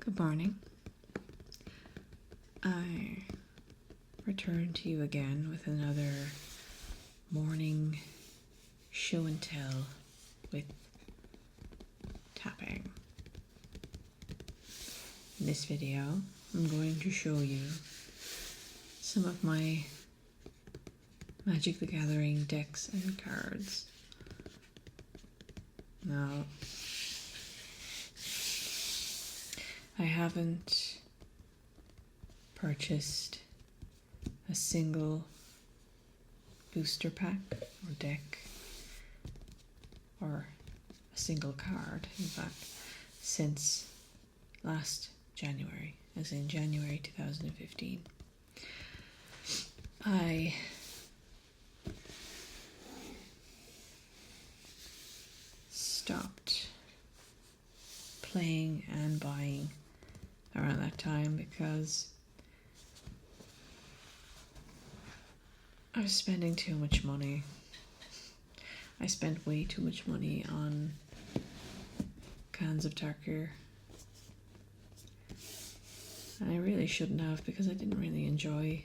Good morning. I return to you again with another morning show and tell with tapping. In this video, I'm going to show you some of my Magic the Gathering decks and cards. Now, I haven't purchased a single booster pack or deck or a single card, in fact, since last January, as in January 2015. I stopped playing and buying around that time because I was spending too much money. I spent way too much money on cans of Tarkir. And I really shouldn't have, because I didn't really enjoy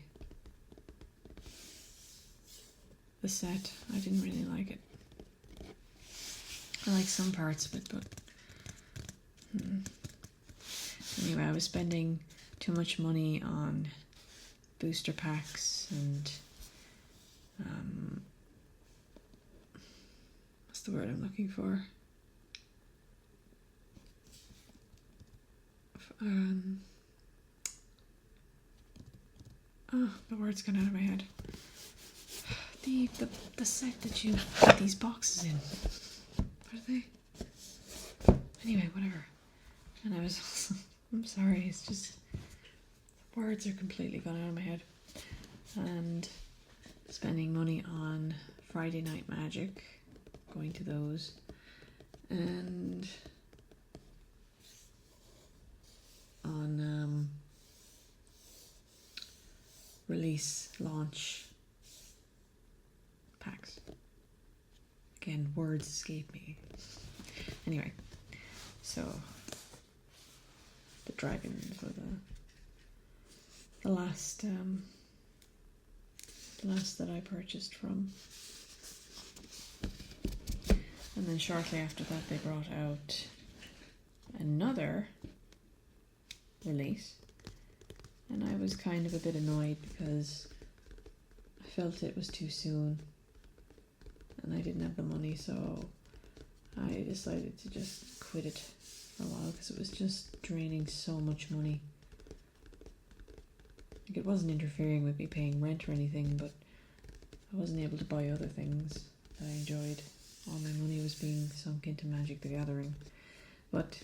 the set. I didn't really like it. I like some parts of it, but anyway, I was spending too much money on booster packs and what's the word I'm looking for? The word's gone out of my head. The set that you put these boxes in. What are they? Anyway, whatever. And I was also, I'm sorry, it's just, the words are completely gone out of my head. And spending money on Friday Night Magic, going to those, and on release launch packs. Again, words escape me. Anyway, so the dragons were the last that I purchased from. And then shortly after that they brought out another release, and I was kind of a bit annoyed because I felt it was too soon and I didn't have the money, so I decided to just quit it for a while because it was just draining so much money. Like, it wasn't interfering with me paying rent or anything, but I wasn't able to buy other things that I enjoyed. All my money was being sunk into Magic the Gathering. But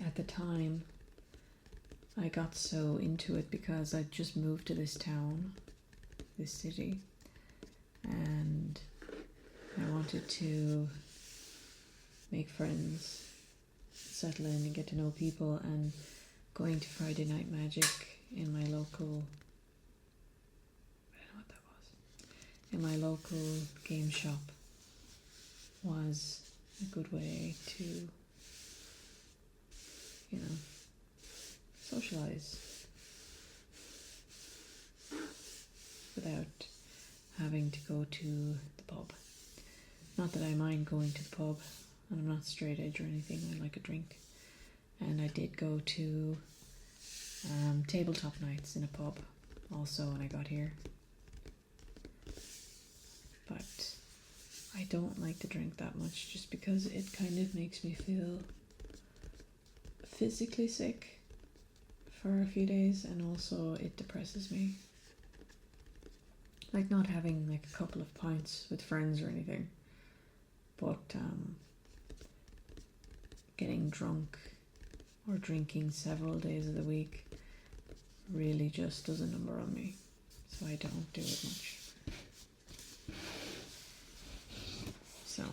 at the time, I got so into it because I'd just moved to this town, this city, and I wanted to make friends, settle in and get to know people, and going to Friday Night Magic in my local, I don't know what that was, in my local game shop was a good way to, you know, socialise without having to go to the pub. Not that I mind going to the pub, and I'm not straight edge or anything, I like a drink. And I did go to tabletop nights in a pub also when I got here. But I don't like to drink that much just because it kind of makes me feel physically sick for a few days, and also it depresses me. Like not having like a couple of pints with friends or anything, but getting drunk or drinking several days of the week really just does a number on me, so I don't do it much. So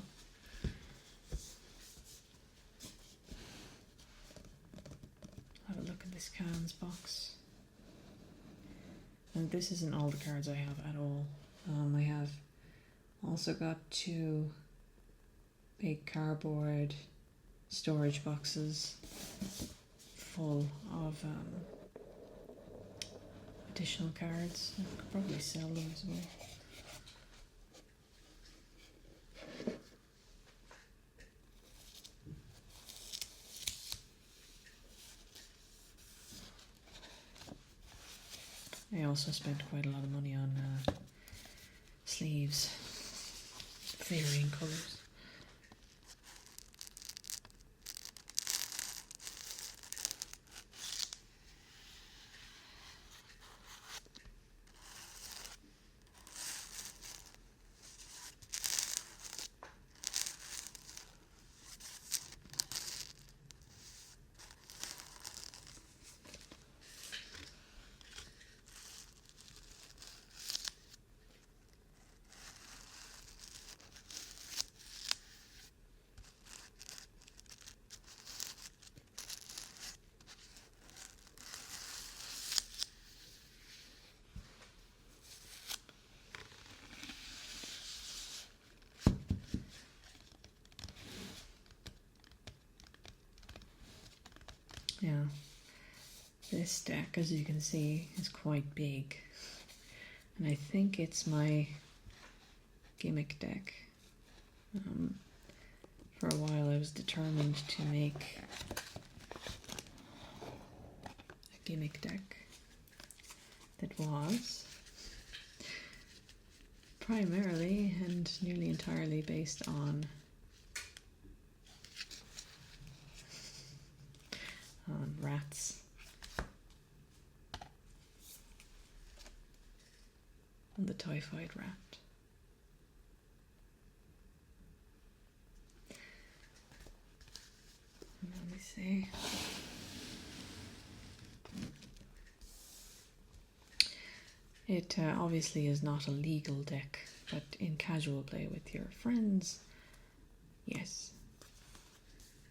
have a look at this cans box. And this isn't all the cards I have at all. I have also got 2 big cardboard storage boxes full of additional cards. I could probably sell them as well. I also spent quite a lot of money on sleeves, varying colours. Yeah, this deck, as you can see, is quite big, and I think it's my gimmick deck. For a while I was determined to make a gimmick deck that was primarily and nearly entirely based on rats. On the typhoid rat. Let me see. It obviously is not a legal deck, but in casual play with your friends, yes.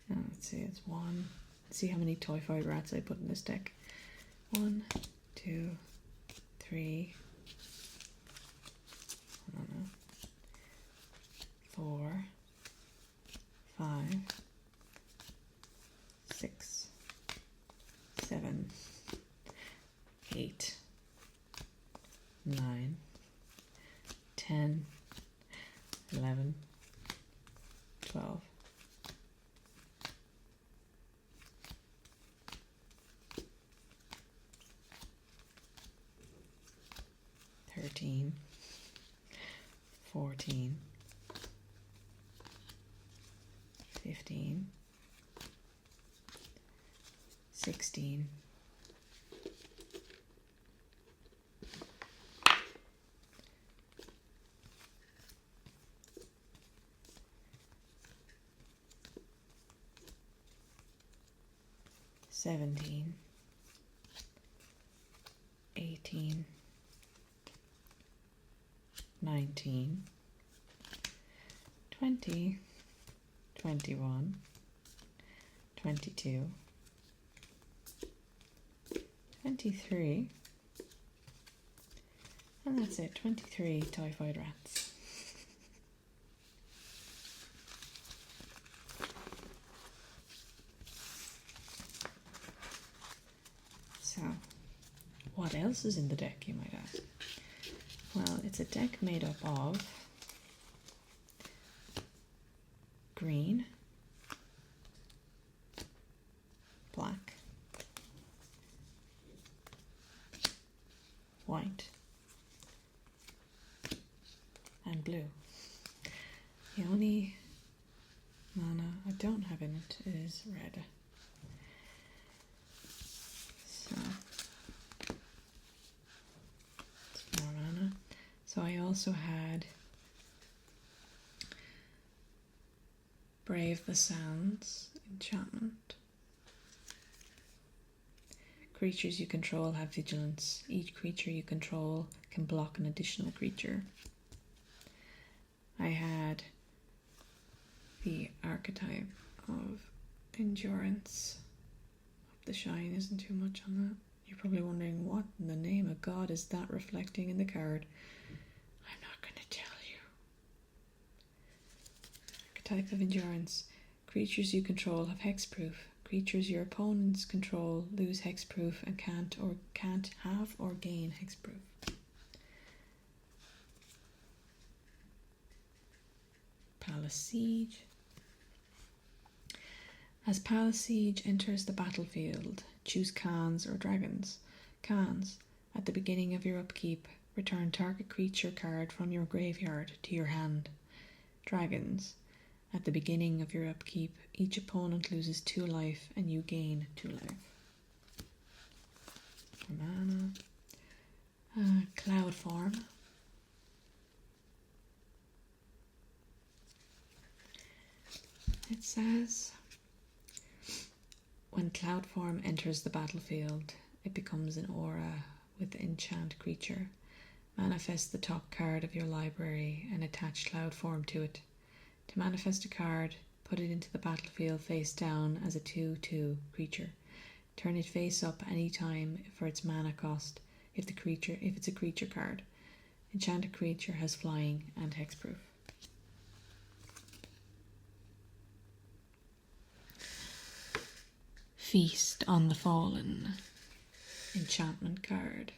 Let's see, it's one. See how many typhoid rats I put in this deck. 1, 2, 3. I don't know. 4, 5, 6, 7, 8, 9, 10, 11, 12. 13, 14, 15, 16, 17, 18, 19, 20, 21, 22, 23, and that's it, 23 typhoid rats. So, what else is in the deck, you might ask? Well, it's a deck made up of green, black, white, and blue. The only mana I don't have in it is red. So, it's more mana. So I also had Brave the Sounds enchantment. Creatures you control have vigilance. Each creature you control can block an additional creature. I had the archetype of endurance. Hope the shine isn't too much on that. You're probably wondering, what in the name of God is that reflecting in the card? I'm not going to tell you. Archetype of endurance. Creatures you control have hexproof. Creatures your opponents control lose hexproof and can't have or gain hexproof. Palace Siege. As Palace Siege enters the battlefield, choose Khans or Dragons. Khans. At the beginning of your upkeep, return target creature card from your graveyard to your hand. Dragons. At the beginning of your upkeep, each opponent loses 2 life and you gain 2 life. For mana. Cloud Form. It says, when Cloud Form enters the battlefield, it becomes an aura with enchant creature. Manifest the top card of your library and attach Cloud Form to it. To manifest a card, put it into the battlefield face down as a 2/2 creature. Turn it face up anytime for its mana cost if it's a creature card. Enchanted creature has flying and hexproof. Feast on the Fallen. Enchantment card.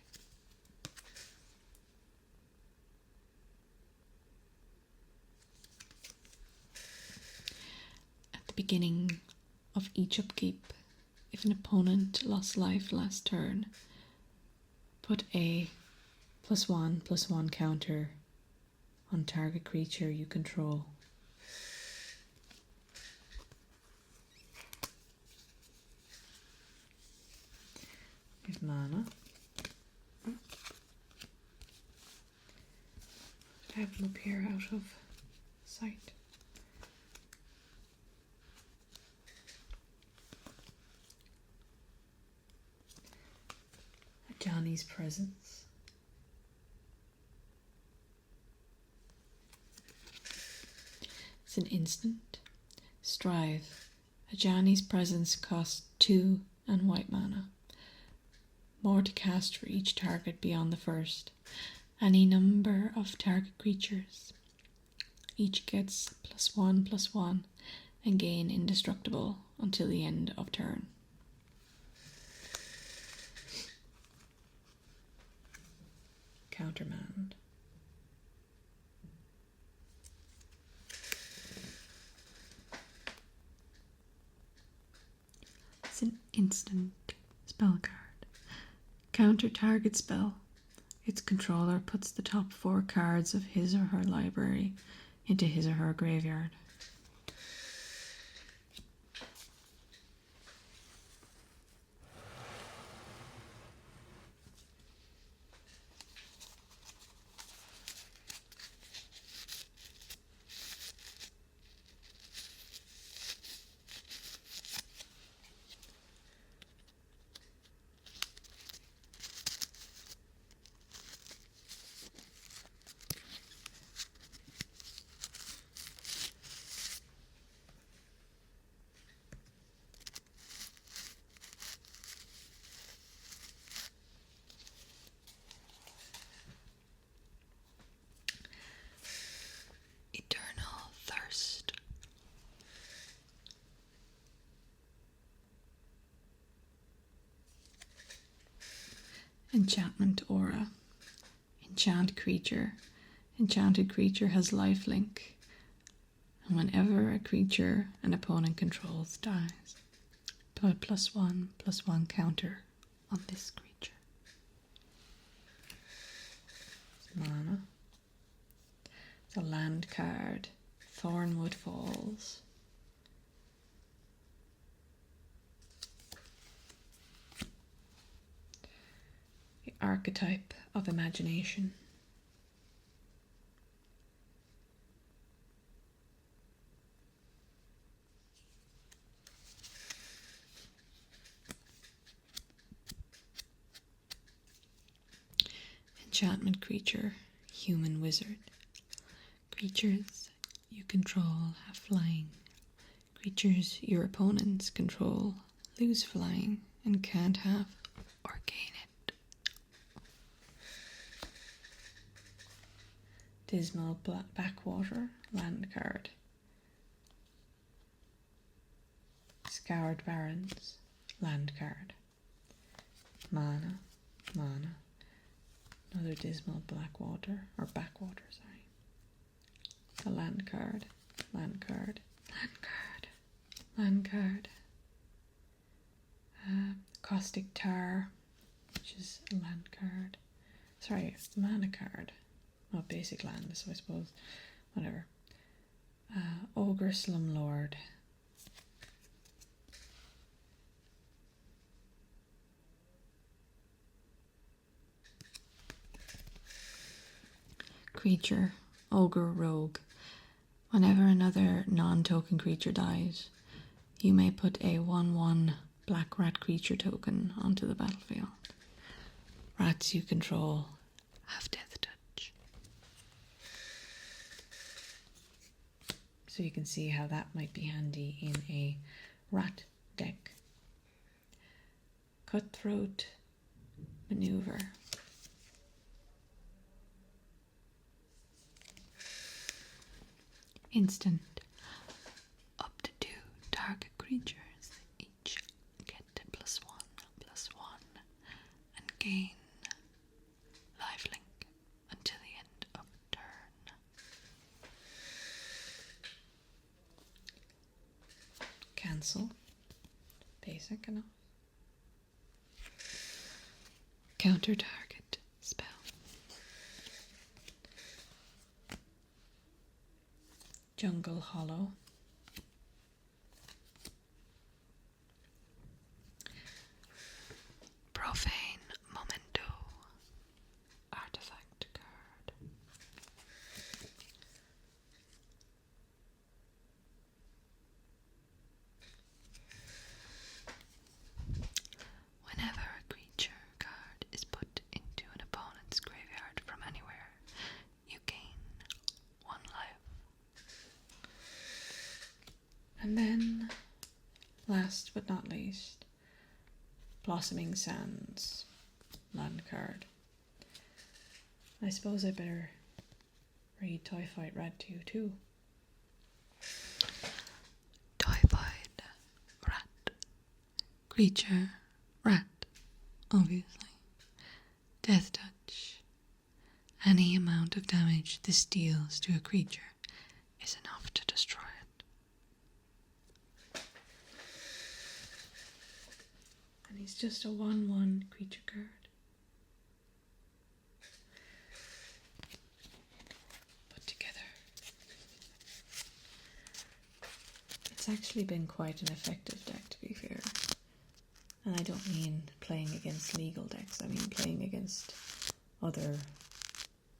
At the beginning of each upkeep, if an opponent lost life last turn, put a +1/+1 counter on target creature you control. With mana. I have them up here out of sight. Johnny's Presence. It's an instant. Strive. A Johnny's Presence costs 2 and white mana. More to cast for each target beyond the first. Any number of target creatures. Each gets +1/+1 and gain indestructible until the end of turn. Countermand. It's an instant spell card. Counter target spell. Its controller puts the top 4 cards of his or her library into his or her graveyard. Enchantment Aura. Enchant creature. Enchanted creature has lifelink. And whenever a creature an opponent controls dies, put a +1/+1 counter on this creature. Mana. It's a land card. Thornwood Falls. Archetype of imagination. Enchantment creature, human wizard. Creatures you control have flying. Creatures your opponents control lose flying and can't have or gain it. Dismal Backwater land card. Scoured Barrens, land card. Mana, mana. Another dismal blackwater, or backwater, sorry. A land card, land card, land card, land card. Caustic Tar, which is a land card. Sorry, mana card. Not basic land, so I suppose. Whatever. Ogre Slumlord. Creature, Ogre Rogue. Whenever another non-token creature dies, you may put a 1/1 black rat creature token onto the battlefield. Rats you control have death touch. So you can see how that might be handy in a rat deck. Cutthroat Maneuver. Instant. Up to 2 target creatures each get +1/+1 and gain lifelink until the end of turn. Cancel. Basic enough. Counter target spell. Jungle Hollow. Profane Memento. Artifact card. Whenever a creature card is put into an opponent's graveyard from anywhere, you gain 1 life. And then, last but not least, Blossoming Sands, land card. I suppose I better read Typhoid Rat to you too. Typhoid Rat. Creature, rat, obviously. Death touch. Any amount of damage this deals to a creature is enough to destroy it. And he's just a 1/1 creature card. Put together. It's actually been quite an effective deck, to be fair. And I don't mean playing against legal decks, I mean playing against other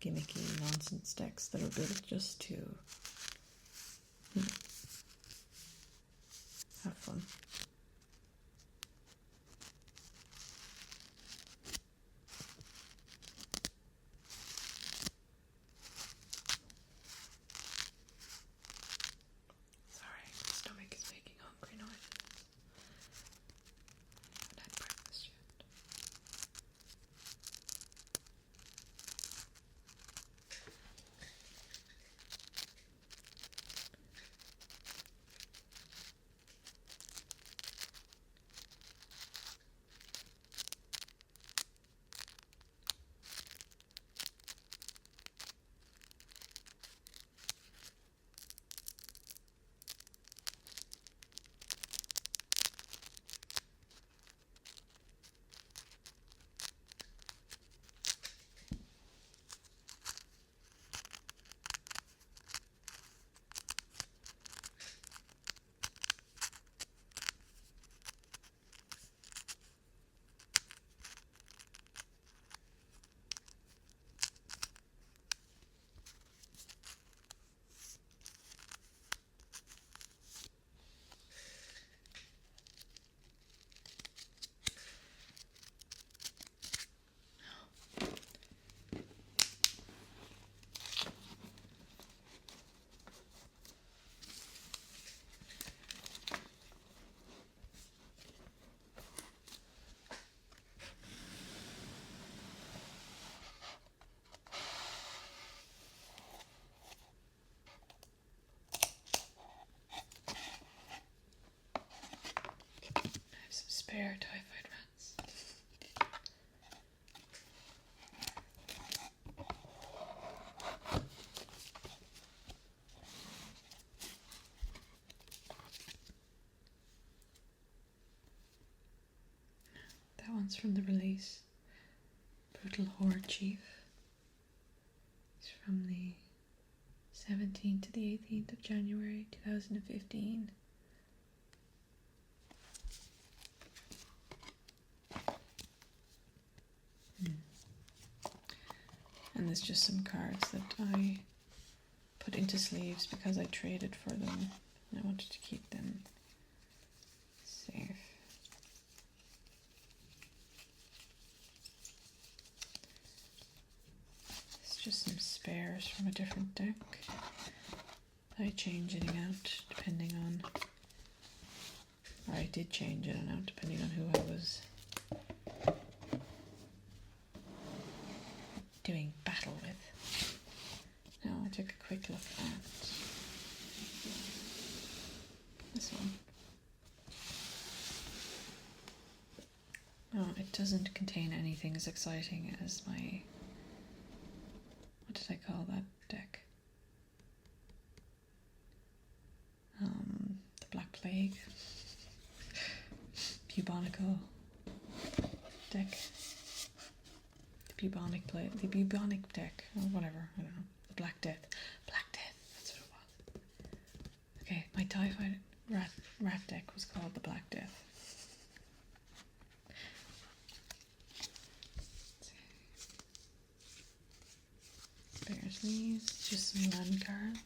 gimmicky nonsense decks that are built just to have fun. Sorry, my stomach is making hungry noises. I haven't had breakfast yet. spare typhoid rats. That one's from the release. Brutal Horde Chief. It's from the 17th to the 18th of January 2015. And there's just some cards that I put into sleeves because I traded for them and I wanted to keep them safe. It's just some spares from a different deck that I change in and out depending on, or I did change in and out depending on who I was doing battle with. Now I took a quick look at this one. No, it doesn't contain anything as exciting as my, what did I call that deck? The Black Plague, Bubonico deck. The bubonic deck, or whatever, I don't know. The Black Death. Black Death, that's what it was. Okay, my typhoid rat deck was called the Black Death. Spares these, just some land cards.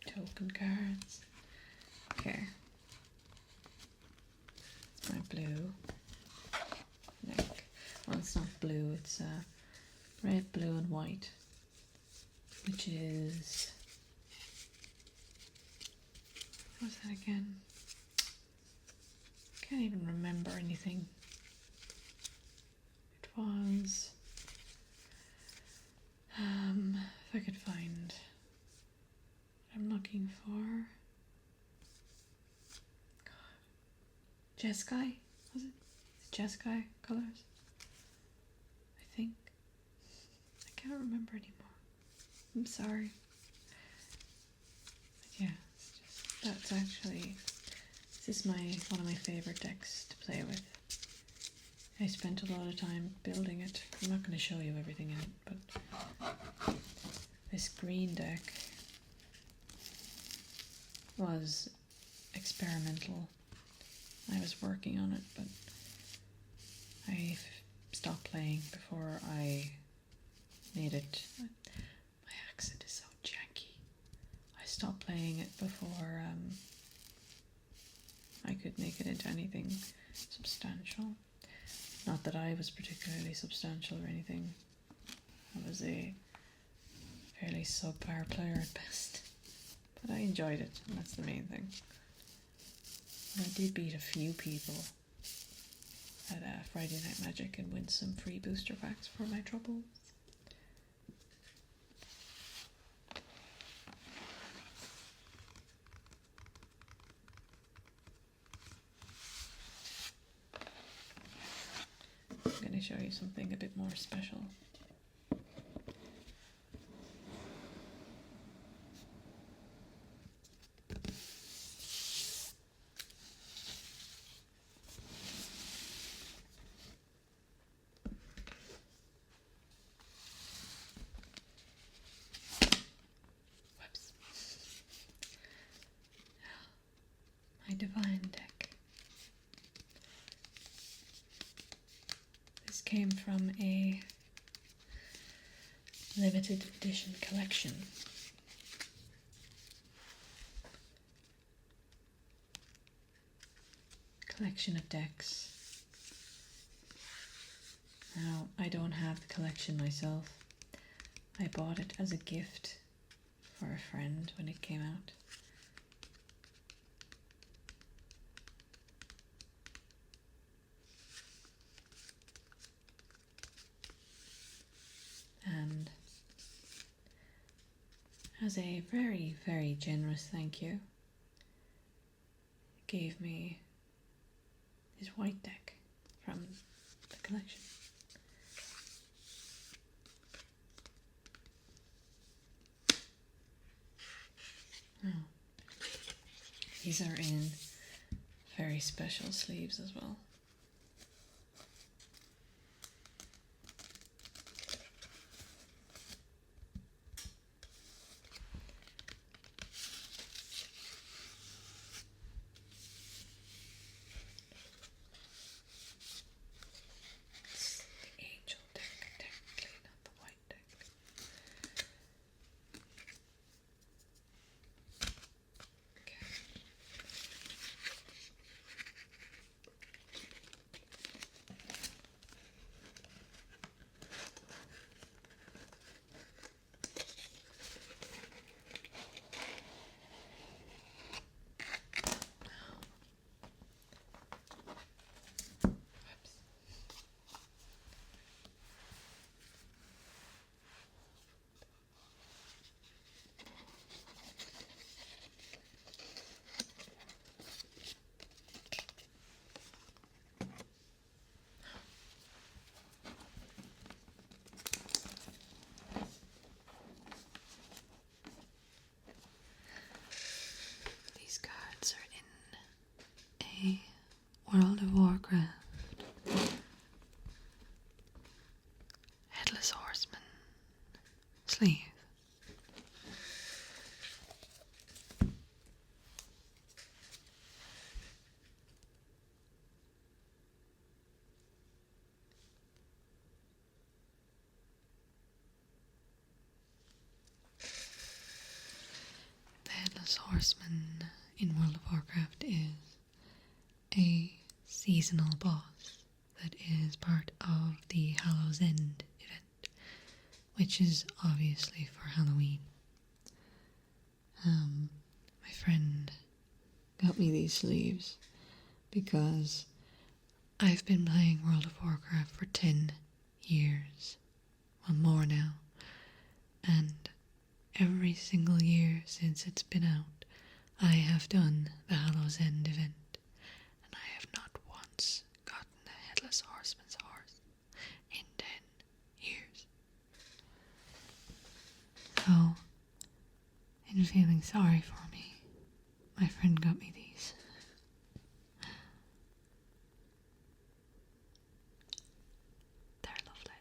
Token cards. Okay. My blue neck. Well, it's not blue, it's red, blue and white, which is, what's that again? Can't even remember anything. It was, if I could find what I'm looking for. Jeskai, was it? Jeskai colours? I think. I can't remember anymore. I'm sorry. But yeah, that's actually, this is one of my favourite decks to play with. I spent a lot of time building it. I'm not going to show you everything in it, but this green deck was experimental. I was working on it, but I stopped playing before I made it. My accent is so janky. I stopped playing it before I could make it into anything substantial. Not that I was particularly substantial or anything. I was a fairly subpar player at best. But I enjoyed it, and that's the main thing. I did beat a few people at Friday Night Magic and win some free booster packs for my troubles. I'm going to show you something a bit more special. Divine deck. This came from a limited edition collection. Collection of decks. Now, I don't have the collection myself. I bought it as a gift for a friend when it came out. And as a very, very generous thank you, gave me his white deck from the collection. Oh. These are in very special sleeves as well. It's the angel deck, technically, not the white deck. Okay. These cards are in a World of Warcraft Headless Horseman sleeve. The Headless Horseman in World of Warcraft is a seasonal boss that is part of the Hallow's End event, which is obviously for Halloween. My friend got me these sleeves because I've been playing World of Warcraft for 10 years, well more now, and every single year since it's been out, I have done the Hallow's End event, and I have not once gotten the Headless Horseman's horse in 10 years. So, in feeling sorry for me, my friend got me these. They're lovely.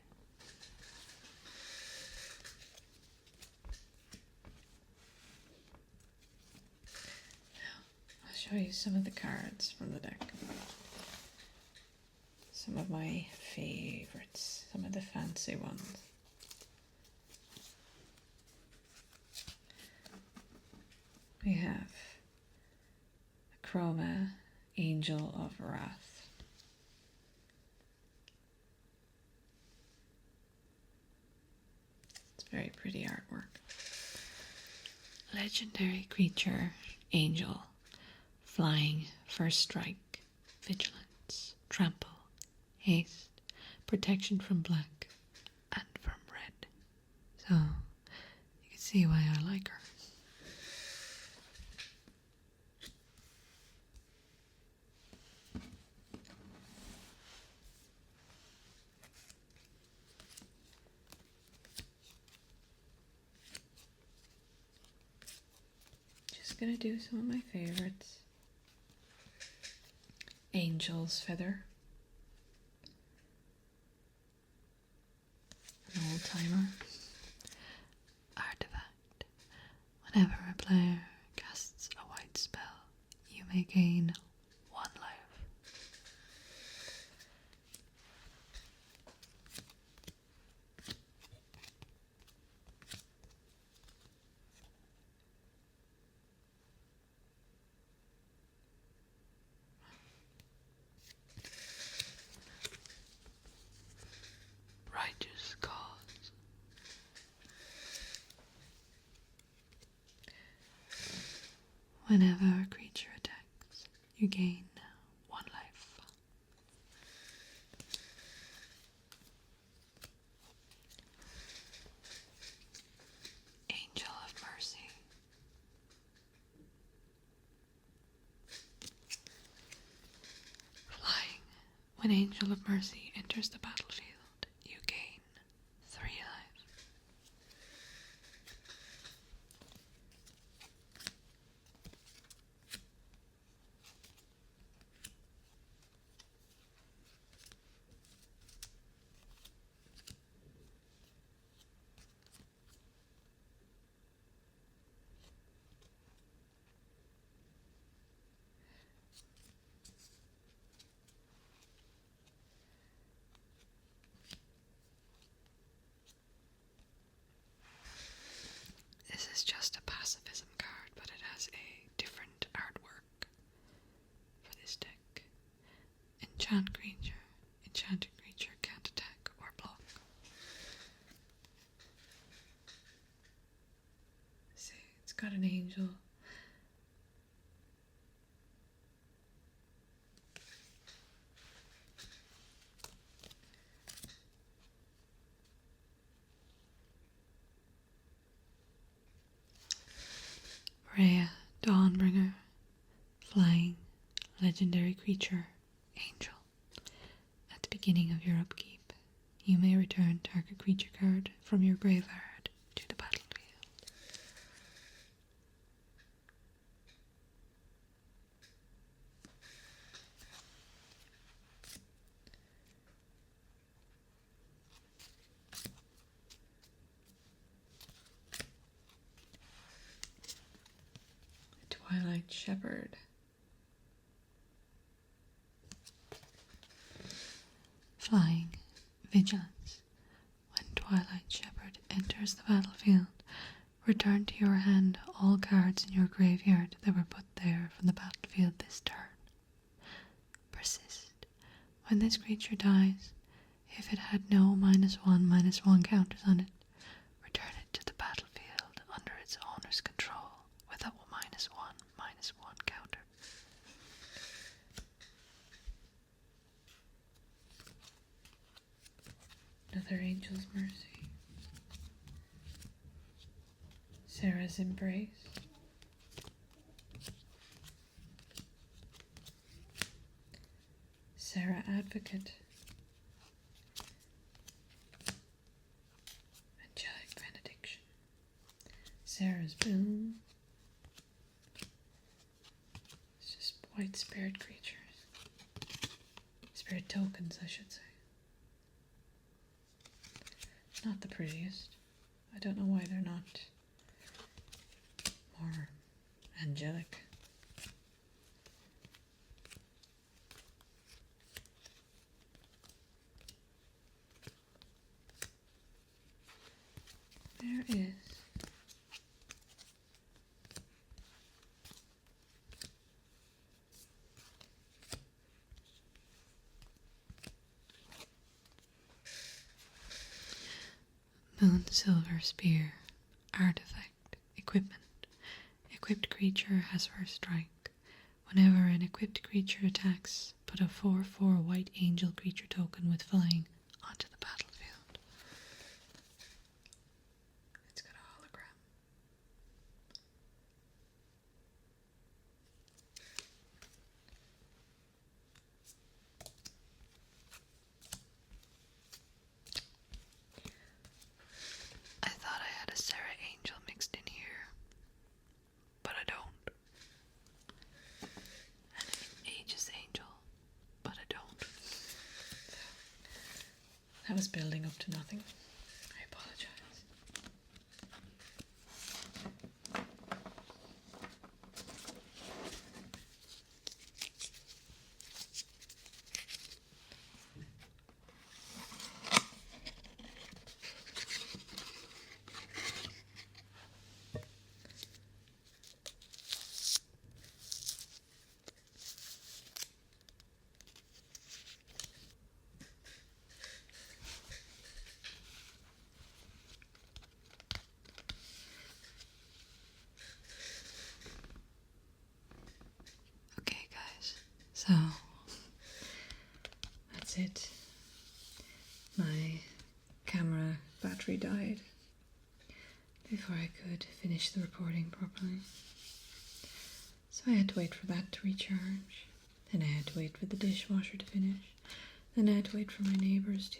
Now, I'll show you some of the cards from the deck. Some of my favorites, some of the fancy ones. We have a Chroma Angel of Wrath. It's very pretty artwork. Legendary creature, Angel. Flying, first strike, vigilance, trample, haste, protection from black and from red. So, you can see why I like her. Just gonna do some of my favorites. Angel's Feather. An old timer. Artifact. Whenever a player casts a white spell, you may gain 1 life. Righteous cause. Whenever a creature attacks, you gain 1 life. Angel of Mercy. When Angel of Mercy enters the battlefield, you gain 3 life. This is just a pacifism card, but it has a different artwork for this deck. Enchanted creature can't attack or block. See, it's got an angel. Rhea, Dawnbringer, flying, legendary creature, angel. At the beginning of your upkeep, you may return target creature card from your graveyard to the battlefield. Twilight Shepherd. Flying, vigilance. When Twilight Shepherd enters the battlefield, return to your hand all cards in your graveyard that were put there from the battlefield this turn. Persist. When this creature dies, if it had no -1/-1 counters on it, return it to the battlefield under its owner's control with a -1/-1 counter. Another Angel's Mercy. Sarah's Embrace. Sarah Advocate. Angelic Benediction. Sarah's Boom. It's just white spirit creatures. Spirit tokens, I should say. Not the prettiest. I don't know why they're not more angelic. There is Moon Silver Spear. Artifact. Equipment. Equipped creature has first strike. Whenever an equipped creature attacks, put a 4/4 white angel creature token with flying onto the battlefield. It's got a hologram. I thought I had a Sarah Angel mixed in here, but I don't. And an Aegis Angel, but I don't. That was building up to nothing. I apologize. Okay, guys, so That's it. My camera battery died before I could finish the recording properly. So I had to wait for that to recharge. Then I had to wait for the dishwasher to finish. Then I had to wait for my neighbours to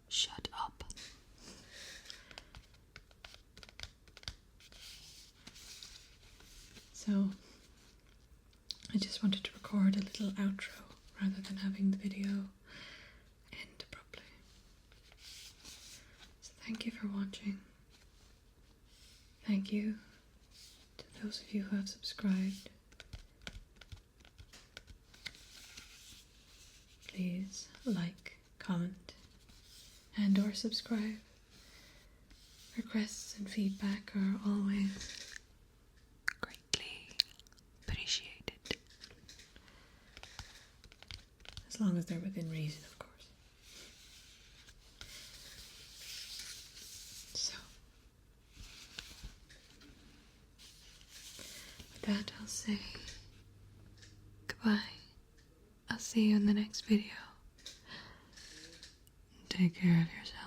shut up. So I just wanted to record a little outro rather than having the video end abruptly. So thank you for watching. Thank you to those of you who have subscribed. Please like, comment, and or subscribe. Requests and feedback are always greatly appreciated. as long as they're within reason, of course. So, with that, I'll say Goodbye. I'll see you in the next video. Take care of yourself.